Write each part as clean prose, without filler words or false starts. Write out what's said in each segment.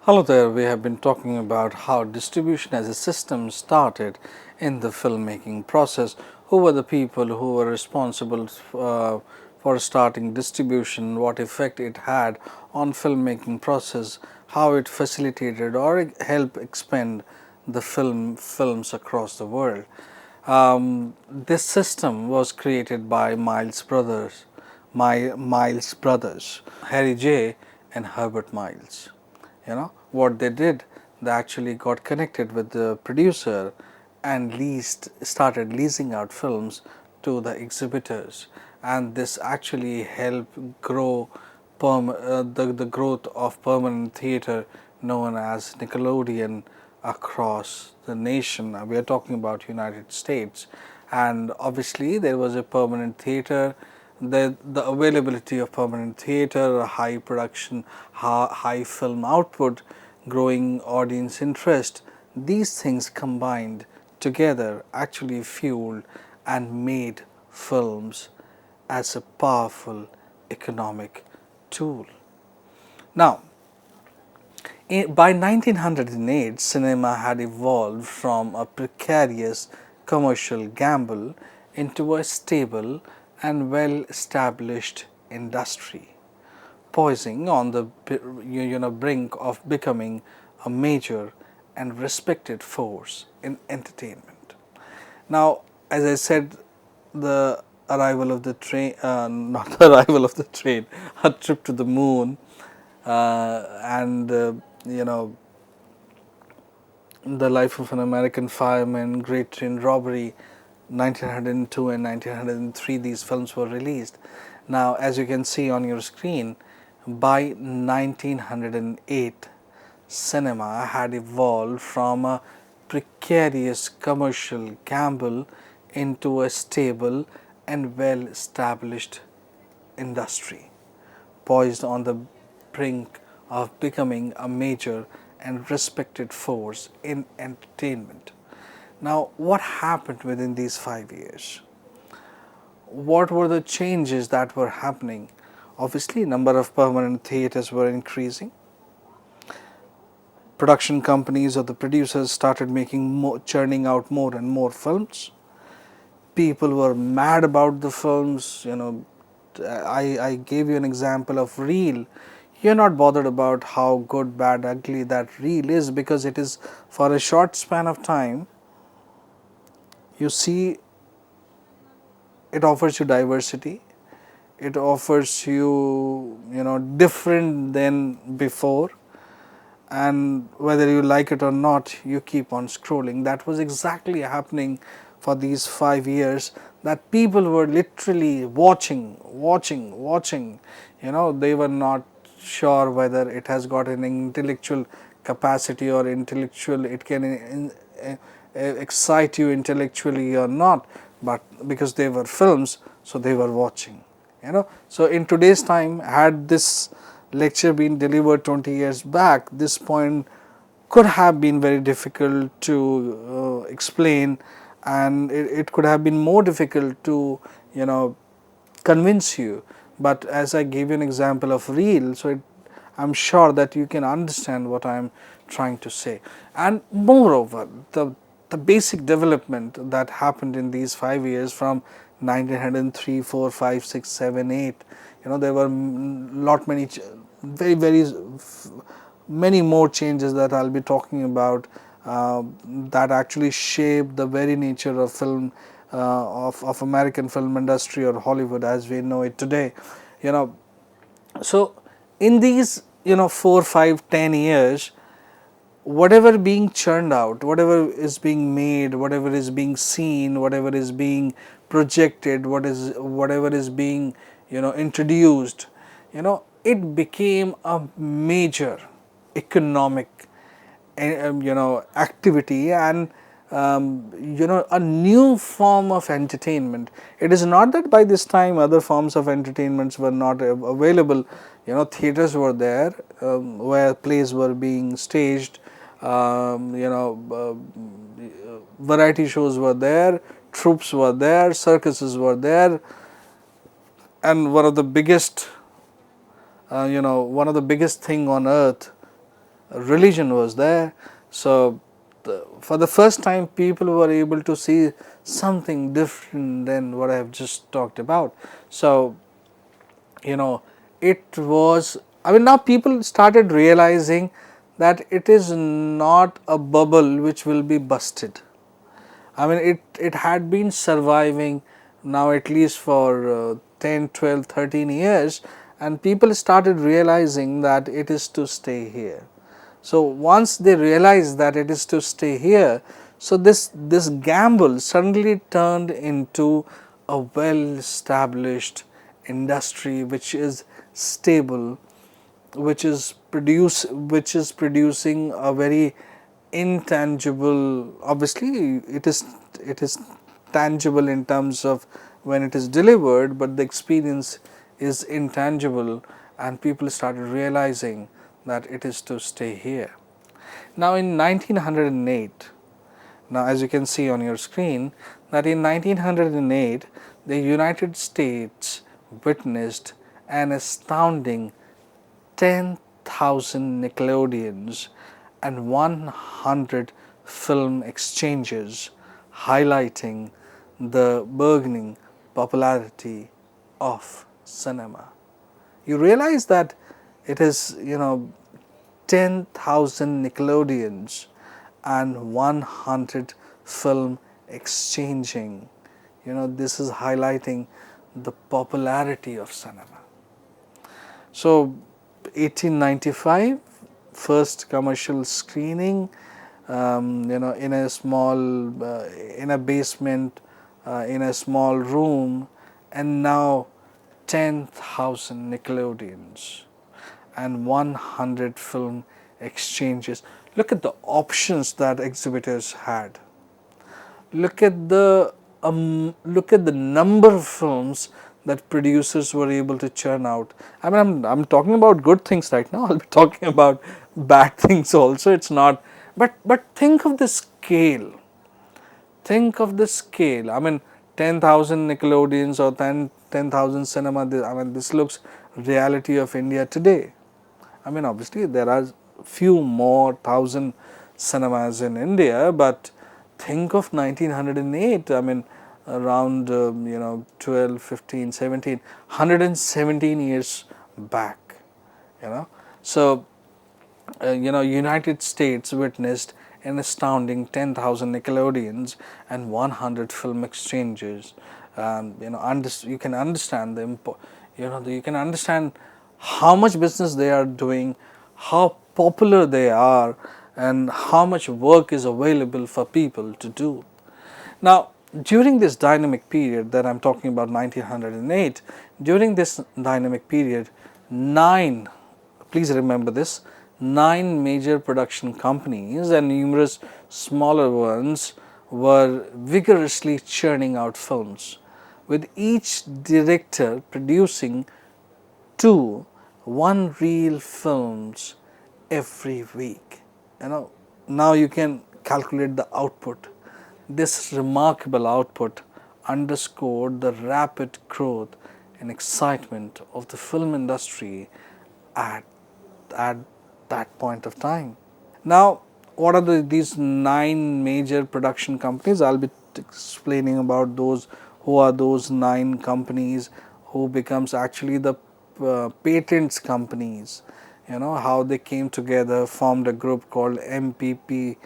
Hello there, we have been talking about how distribution as a system started in the filmmaking process. Who were the people who were responsible for starting distribution, what effect it had on filmmaking process, how it facilitated or helped expand the films across the world. This system was created by Miles brothers, Harry J. and Herbert Miles. What they did, they actually got connected with the producer and started leasing out films to the exhibitors, and this actually helped grow the growth of permanent theater known as Nickelodeon across the nation. We are talking about United States, and obviously there was a permanent theater. The availability of permanent theater, high production, high film output, growing audience interest, these things combined together actually fueled and made films as a powerful economic tool. Now, by 1908, cinema had evolved from a precarious commercial gamble into a stable and well-established industry, poising on the brink of becoming a major and respected force in entertainment. Now, as I said, the arrival of the train, not the arrival of the train, a trip to the moon, and the life of an American fireman, Great Train Robbery, 1902 and 1903, these films were released. Now, as you can see on your screen, by 1908, cinema had evolved from a precarious commercial gamble into a stable and well-established industry, poised on the brink of becoming a major and respected force in entertainment. Now, what happened within these 5 years? What were the changes that were happening? Obviously, number of permanent theaters were increasing. Production companies or the producers started churning out more and more films. People were mad about the films. I gave you an example of reel. You're not bothered about how good, bad, ugly that reel is, because it is for a short span of time. You see, it offers you diversity. It offers you, different than before, and whether you like it or not, you keep on scrolling. That was exactly happening for these 5 years, that people were literally watching. They were not sure whether it has got an intellectual capacity or it can excite you intellectually or not, but because they were films, so they were watching. So in today's time, had this lecture been delivered 20 years back, this point could have been very difficult to explain, and it could have been more difficult to convince you. But as I gave you an example of reel, so I'm sure that you can understand what I'm trying to say. And moreover, the basic development that happened in these 5 years from 1903, 4, 5, 6, 7, 8, there were many more changes that I'll be talking about that actually shaped the very nature of film, of American film industry or Hollywood as we know it today. So in these 4, 5, 10 years, whatever being churned out, whatever is being made, whatever is being seen, whatever is being projected, whatever is being introduced, it became a major economic activity, and a new form of entertainment. It is not that by this time other forms of entertainments were not available. Theaters were there, where plays were being staged, variety shows were there, troops were there, circuses were there, and one of the biggest thing on earth religion was there. So for the first time people were able to see something different than what I have just talked about. So it was, I mean, now people started realizing that it is not a bubble which will be busted. I mean, it had been surviving now at least for 10, 12, 13 years, and people started realizing that it is to stay here. So once they realized that it is to stay here, so this gamble suddenly turned into a well established industry which is stable, which is producing a very intangible, obviously it is tangible in terms of when it is delivered, but the experience is intangible, and people started realizing that it is to stay here. Now in 1908, now as you can see on your screen, that in 1908 the United States witnessed an astounding 10,000 Nickelodeons and 100 film exchanges, highlighting the burgeoning popularity of cinema. You realize that it is 10,000 Nickelodeons and 100 film exchanging. This is highlighting the popularity of cinema. So 1895, first commercial screening, in a small, in a basement, in a small room, and now 10,000 Nickelodeons and 100 film exchanges. Look at the options that exhibitors had. Look at the number of films that producers were able to churn out. I mean, I'm talking about good things right now. I'll be talking about bad things also. It's not, but think of the scale. Think of the scale. I mean, 10,000 Nickelodeons or 10,000 cinema. I mean, this looks reality of India today. I mean, obviously there are few more thousand cinemas in India, but think of 1908. I mean, around 12, 15, 17, 117 years back. So United States witnessed an astounding 10,000 Nickelodeons and 100 film exchanges. You can understand you can understand how much business they are doing, how popular they are, and how much work is available for people to do. Now, during this dynamic period that I am talking about, 1908, during this dynamic period, please remember this, 9 major production companies and numerous smaller ones were vigorously churning out films, with each director producing 2 one-reel films every week. Now you can calculate the output. This remarkable output underscored the rapid growth and excitement of the film industry at that point of time. Now, what are these 9 major production companies? I'll be explaining about who are those 9 companies, who becomes actually the patents companies. How they came together, formed a group called MPPC.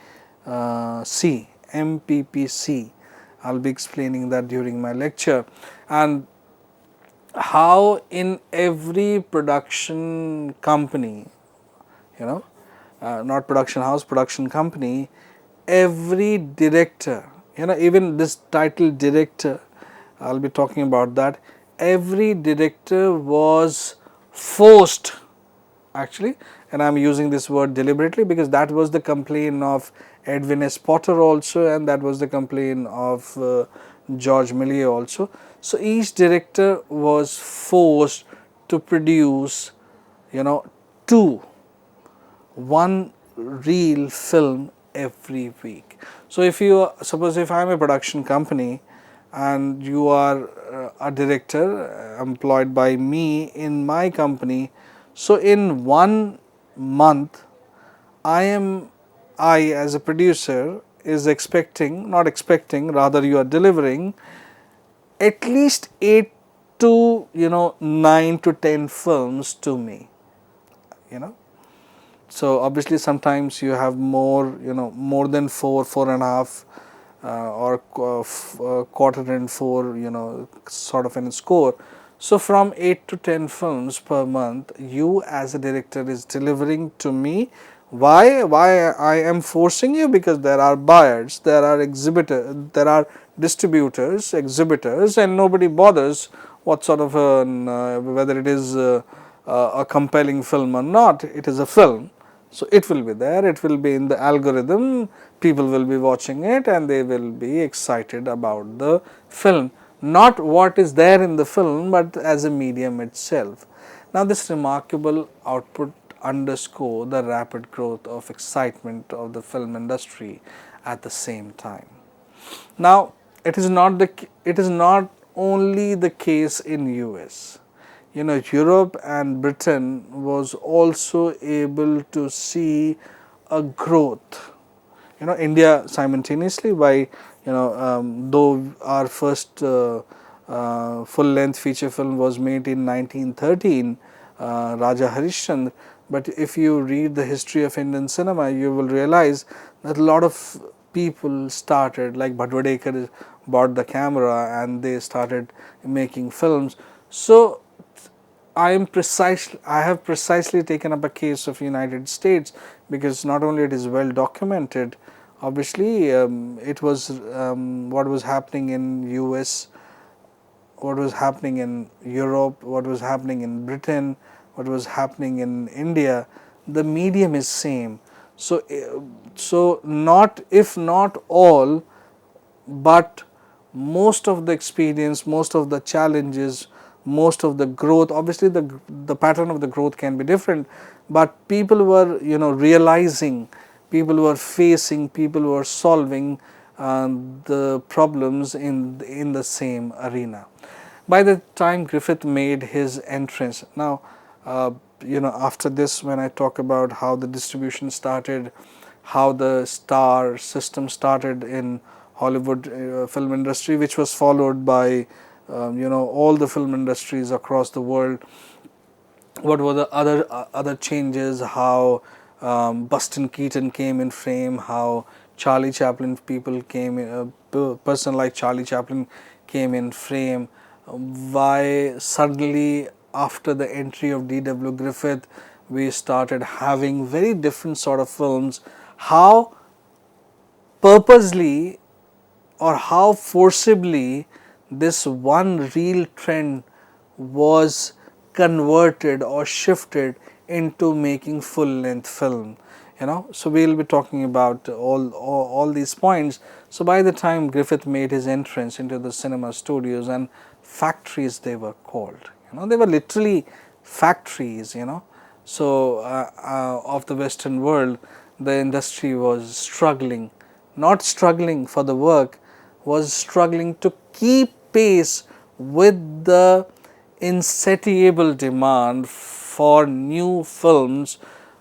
I'll be explaining that during my lecture, and how in every production company, not production house, production company, every director, even this title director, I'll be talking about that. Every director was forced, actually, and I'm using this word deliberately because that was the complaint of Edwin S. Potter also, and that was the complaint of George Méliès also. So each director was forced to produce, 2 one reel film every week. So if I'm a production company and you are a director employed by me in my company, so in 1 month I as a producer is expecting, not expecting, rather you are delivering at least 8 to 9 to 10 films to me, you know. So obviously sometimes you have more, more than 4.5 or quarter and 4, sort of in score. So from 8 to 10 films per month, you as a director is delivering to me. Why I am forcing you? Because there are buyers, there are exhibitors, there are distributors, exhibitors, and nobody bothers what sort of whether it is a compelling film or not. It is a film. So it will be there, it will be in the algorithm, people will be watching it and they will be excited about the film. Not what is there in the film, but as a medium itself. Now this remarkable output underscore the rapid growth of excitement of the film industry at the same time. Now it is not only the case in US. Europe and Britain was also able to see a growth. India simultaneously by though our first full length feature film was made in 1913, Raja Harishchandra. But if you read the history of Indian cinema, you will realize that a lot of people started, like Bhadwadekar bought the camera and they started making films. So I have precisely taken up a case of United States because not only it is well documented, obviously it was what was happening in US, what was happening in Europe, what was happening in Britain, what was happening in India. The medium is same. So not, if not all, but most of the experience, most of the challenges, most of the growth, obviously the pattern of the growth can be different, but people were realizing, people were facing, people were solving the problems in the same arena. By the time Griffith made his entrance, now after this, when I talk about how the distribution started, how the star system started in Hollywood film industry, which was followed by all the film industries across the world. What were the other changes? How Buster Keaton came in frame, how Charlie Chaplin people came, person like Charlie Chaplin came in frame. Why suddenly after the entry of D.W. Griffith we started having very different sort of films. How purposely or how forcibly this one real trend was converted or shifted into making full length film. So we'll be talking about all these points. So by the time Griffith made his entrance into the cinema studios, and factories they were called, they were literally factories, so of the Western world, the industry was struggling, not struggling for the work, was struggling to keep pace with the insatiable demand for new films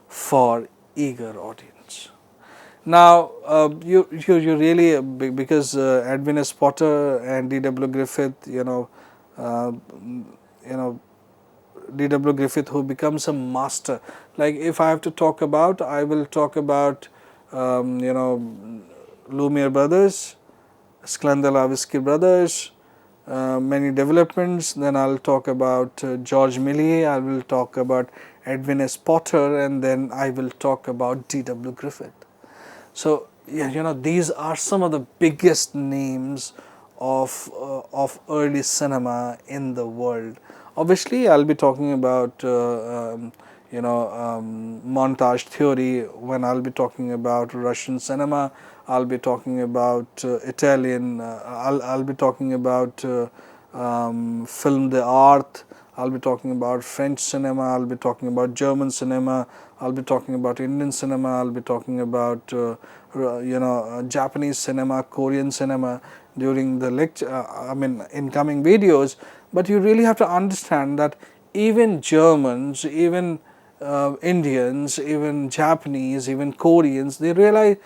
for eager audience. Now, you really because Edwin S. Potter and D.W. Griffith, uh, you know D.W. Griffith, who becomes a master. Like if I have to talk about, I will talk about Lumiere brothers, Sklandelavsky brothers, many developments. Then I'll talk about George Méliès, I will talk about Edwin S. Potter, and then I will talk about D.W. Griffith. So yeah, these are some of the biggest names of early cinema in the world. Obviously, I'll be talking about montage theory when I'll be talking about Russian cinema. I'll be talking about Italian. I'll be talking about film d'art. I'll be talking about French cinema. I'll be talking about German cinema. I'll be talking about Indian cinema. I'll be talking about Japanese cinema, Korean cinema during the lecture. In coming videos. But you really have to understand that even Germans, even Indians, even Japanese, even Koreans, they realize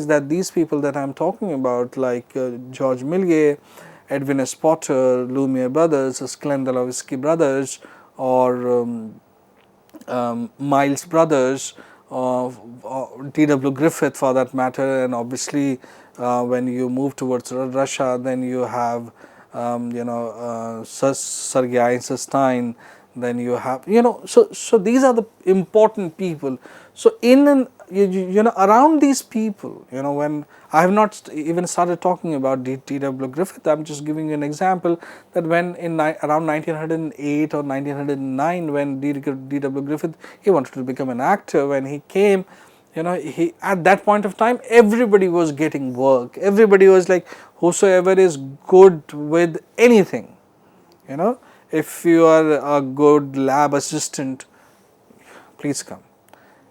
that these people that I'm talking about, like George Millier, Edwin S. Potter, Lumiere brothers, Sklendalowski brothers, or Miles brothers, T.W. Griffith for that matter, and obviously when you move towards Russia, then you have Sergei Einstein, then you have, so these are the important people. So in and around these people, when I have not even started talking about T.W. Griffith, I'm just giving you an example that when around 1908 or 1909, when D.W. Griffith, he wanted to become an actor. When he came, he, at that point of time, everybody was getting work. Everybody was like, whosoever is good with anything, if you are a good lab assistant, please come.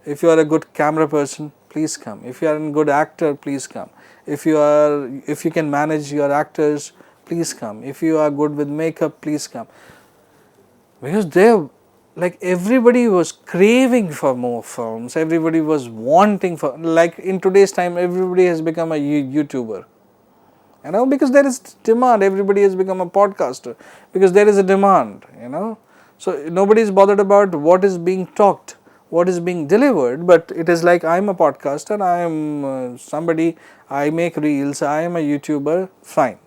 If you are a good camera person, please come. If you are a good actor, please come. If you can manage your actors, please come. If you are good with makeup, please come. Because like everybody was craving for more films. Everybody was wanting for, like in today's time, everybody has become a YouTuber. Because there is demand. Everybody has become a podcaster because there is a demand. So nobody is bothered about what is being talked, what is being delivered, but it is like, I am a podcaster, I am somebody, I make reels, I am a YouTuber, fine.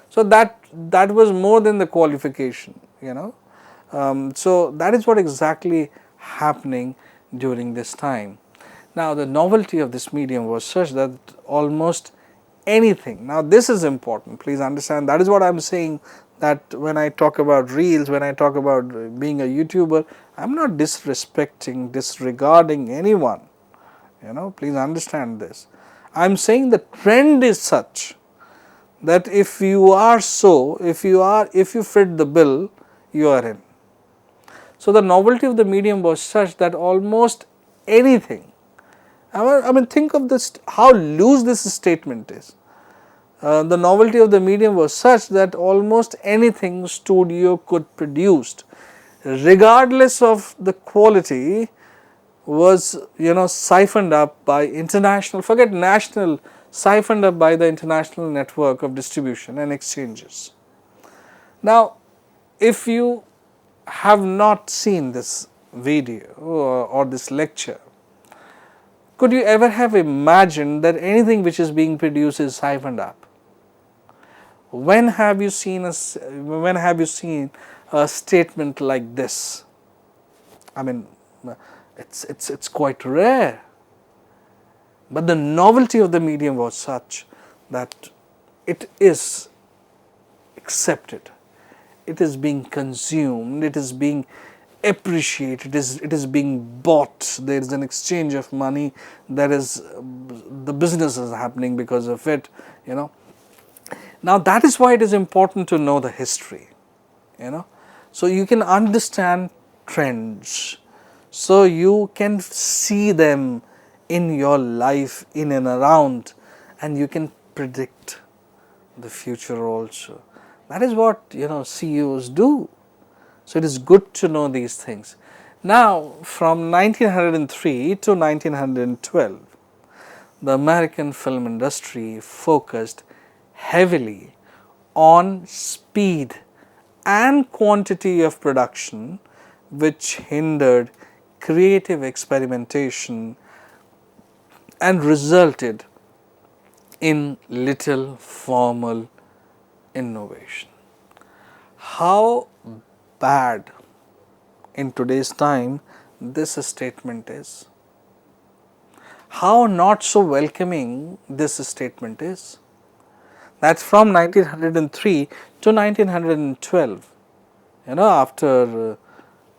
So that was more than the qualification. So that is what exactly happening during this time. Now the novelty of this medium was such that almost anything, now this is important, please understand, that is what I am saying, that when I talk about reels, when I talk about being a YouTuber, I am not disrespecting, disregarding anyone, please understand this. I am saying the trend is such that if you fit the bill, you are in. So the novelty of the medium was such that almost anything, I mean think of this, how loose this statement is. The novelty of the medium was such that almost anything studio could produce, regardless of the quality, was siphoned up by international, forget national, siphoned up by the international network of distribution and exchanges. Now if you have not seen this video or this lecture, could you ever have imagined that anything which is being produced is siphoned up? When have you seen a statement like this? I mean, it's quite rare. But the novelty of the medium was such that it is accepted, it is being consumed, it is being appreciated, it is being bought, there is an exchange of money, there is the business is happening because of it. Now that is why it is important to know the history, so you can understand trends, so you can see them in your life, in and around, and you can predict the future also. That is what CEOs do. So it is good to know these things. Now from 1903 to 1912, the American film industry focused heavily on speed and quantity of production, which hindered creative experimentation and resulted in little formal innovation. How bad in today's time this statement is? How not so welcoming this statement is? That's from 1903 to 1912. After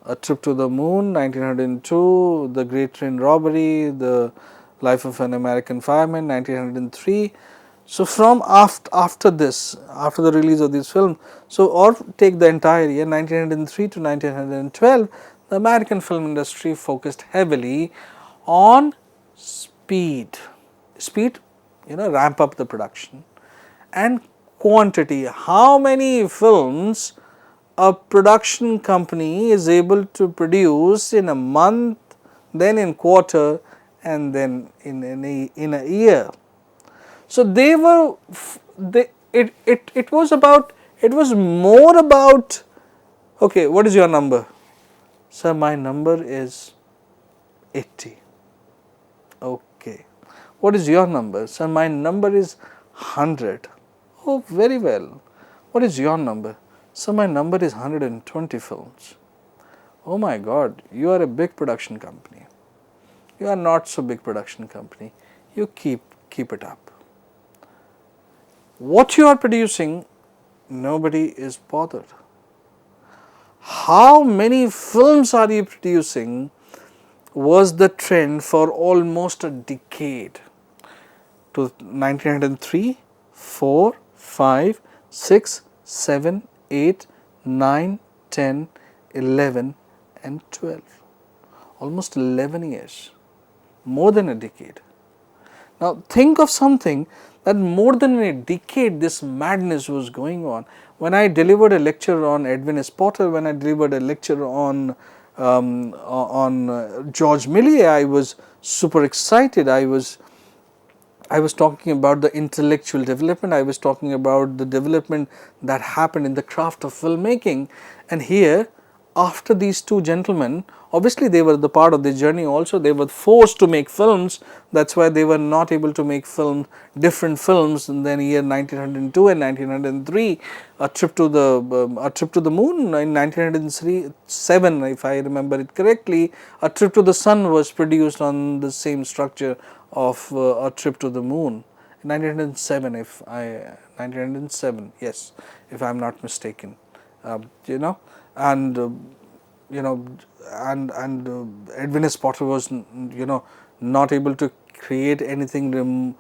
A Trip to the Moon, 1902, The Great Train Robbery, The Life of an American Fireman, 1903. So from after this, after the release of this film, so or take the entire year 1903 to 1912, the American film industry focused heavily on speed, ramp up the production, and quantity, how many films a production company is able to produce in a month, then in quarter, and then in a year. So they were it was about, it was more about, okay, what is your number? Sir, my number is 80. Okay. What is your number? Sir, my number is 100. Oh, very well. What is your number? Sir, my number is 120 films. Oh my God, you are a big production company. You are not so big production company. You keep it up. What you are producing, nobody is bothered. How many films are you producing was the trend for almost a decade. To 1903, 4, 5, 6, 7, 8, 9, 10, 11 and 12. Almost 11 years, more than a decade. Now think of something that more than a decade this madness was going on. When I delivered a lecture on Edwin S. Potter, when I delivered a lecture on George Millier, I was super excited. I was talking about the intellectual development, I was talking about the development that happened in the craft of filmmaking. And here, after these two gentlemen, obviously they were the part of the journey also, they were forced to make films, that is why they were not able to make different films. And then year 1902 and 1903, a trip to the moon in 1907, if I remember it correctly, a trip to the sun was produced on the same structure of a trip to the moon. 1907, 1907, yes, if I am not mistaken, you know, and Edwin S. Potter was, not able to create anything.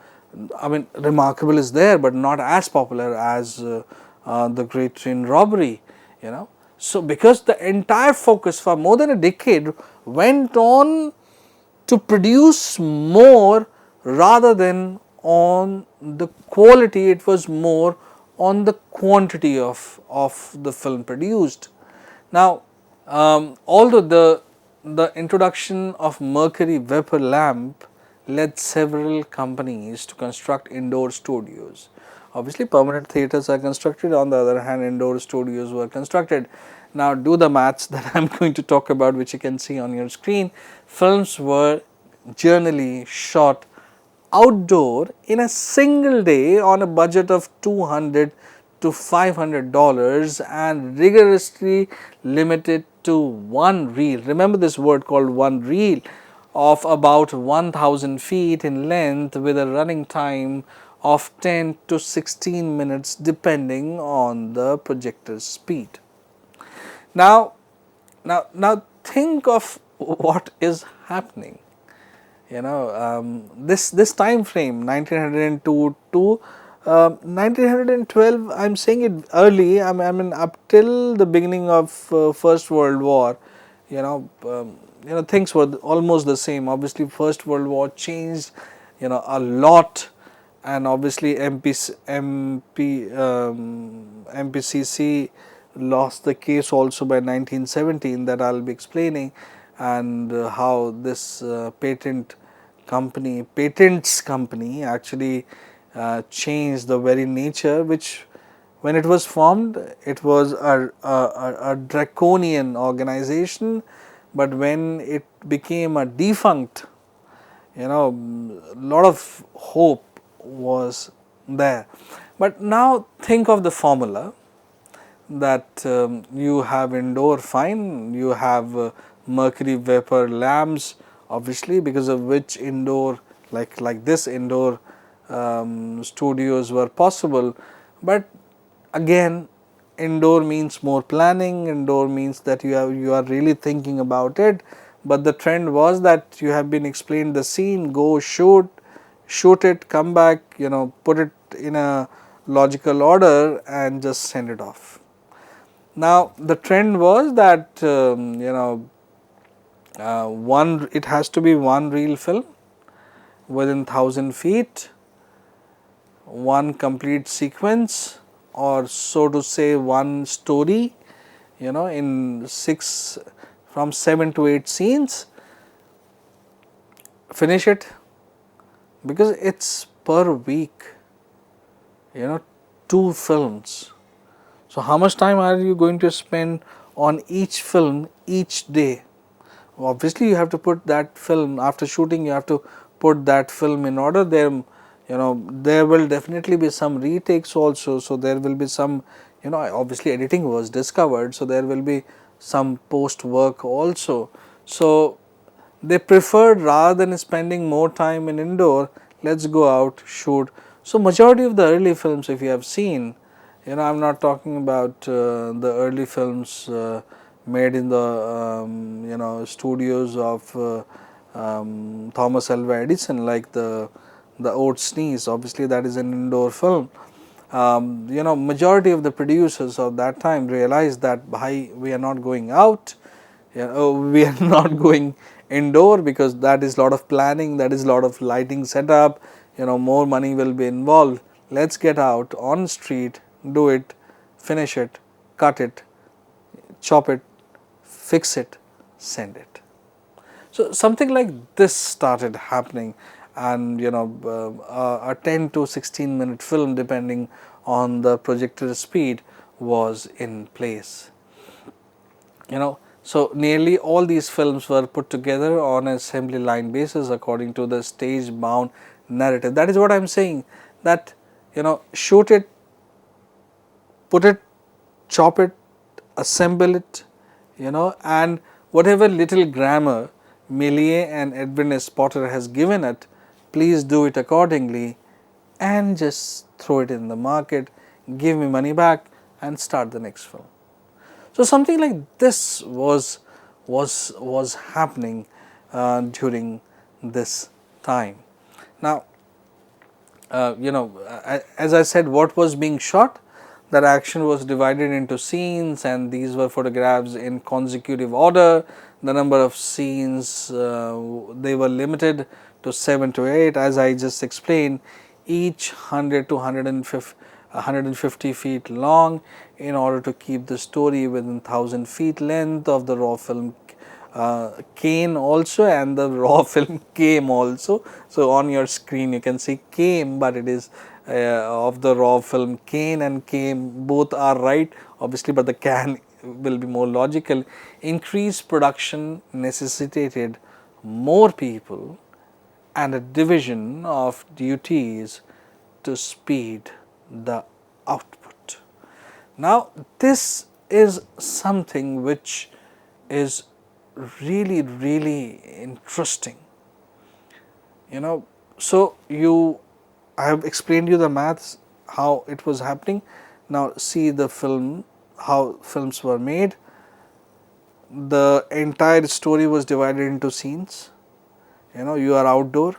I mean, remarkable is there, but not as popular as the Great Train Robbery. So because the entire focus for more than a decade went on to produce more rather than on the quality, it was more on the quantity of the film produced. Now, although the introduction of mercury vapor lamp led several companies to construct indoor studios. Obviously, permanent theatres are constructed, on the other hand indoor studios were constructed. Now, do the maths that I am going to talk about, which you can see on your screen. Films were generally shot outdoor in a single day on a budget of $200 to $500 and rigorously limited to one reel. Remember this word called one reel, of about 1000 feet in length with a running time of 10 to 16 minutes depending on the projector's speed. Now think of what is happening. This time frame 1902 to 1912, I am saying it early, I mean up till the beginning of First World War, things were almost the same. Obviously, First World War changed, a lot, and obviously MPCC lost the case also by 1917, that I will be explaining, and how this patents company actually changed the very nature, which when it was formed, it was a draconian organization, but when it became a defunct, lot of hope was there. But now think of the formula that you have indoor, fine, you have mercury vapor lamps, obviously, because of which indoor, like this indoor studios were possible. But again, indoor means more planning, indoor means that you are really thinking about it. But the trend was that you have been explained the scene, go shoot it, come back, put it in a logical order and just send it off. Now the trend was that it has to be one reel film within 1000 feet, one complete sequence, or so to say one story, in from 7 to 8 scenes, finish it, because it's per week, 2 films. So, how much time are you going to spend on each film each day? Obviously, you have to put that film after shooting, you have to put that film in order. There will definitely be some retakes also. So, there will be some, obviously editing was discovered. So, there will be some post work also. So, they preferred, rather than spending more time in indoor, let's go out, shoot. So, majority of the early films, if you have seen, I am not talking about the early films made in the studios of Thomas Alva Edison, like the Old Sneeze. Obviously, that is an indoor film. Majority of the producers of that time realized that, bhai, we are not going out, we are not going indoor, because that is lot of planning, that is lot of lighting setup, more money will be involved. Let's get out on street, do it, finish it, cut it, chop it, fix it, send it. So, something like this started happening, and a 10 to 16 minute film, depending on the projector speed, was in place. So, nearly all these films were put together on an assembly line basis according to the stage bound narrative. That is what I am saying, that shoot it, put it, chop it, assemble it, and whatever little grammar Méliès and Edwin S. Potter has given it, please do it accordingly and just throw it in the market, give me money back and start the next film. So, something like this was happening during this time. Now, as I said, what was being shot, that action was divided into scenes, and these were photographs in consecutive order. The number of scenes, they were limited to 7 to 8, as I just explained, each 100 to 150 feet long, in order to keep the story within 1000 feet length of the raw film cane also, and the raw film came also. So, on your screen you can see came, but it is of the raw film cane and came, both are right obviously, but the can will be more logical. Increased production necessitated more people and a division of duties to speed the output. Now, this is something which is really interesting. So I have explained you the maths, how it was happening. Now, see the film, how films were made. The entire story was divided into scenes. You are outdoor,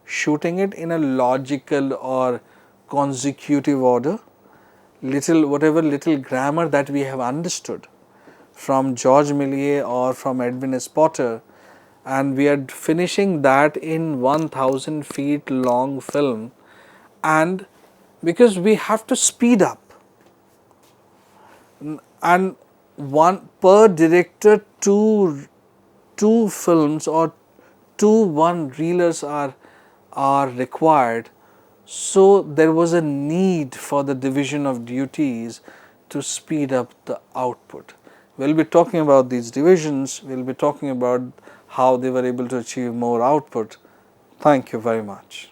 shooting it in a logical or consecutive order. Whatever little grammar that we have understood from George Méliès or from Edwin S. Potter, and we are finishing that in 1000 feet long film. And because we have to speed up, and one per director, two films or 2 one-reelers are required. So, there was a need for the division of duties to speed up the output. We will be talking about these divisions, we will be talking about how they were able to achieve more output. Thank you very much.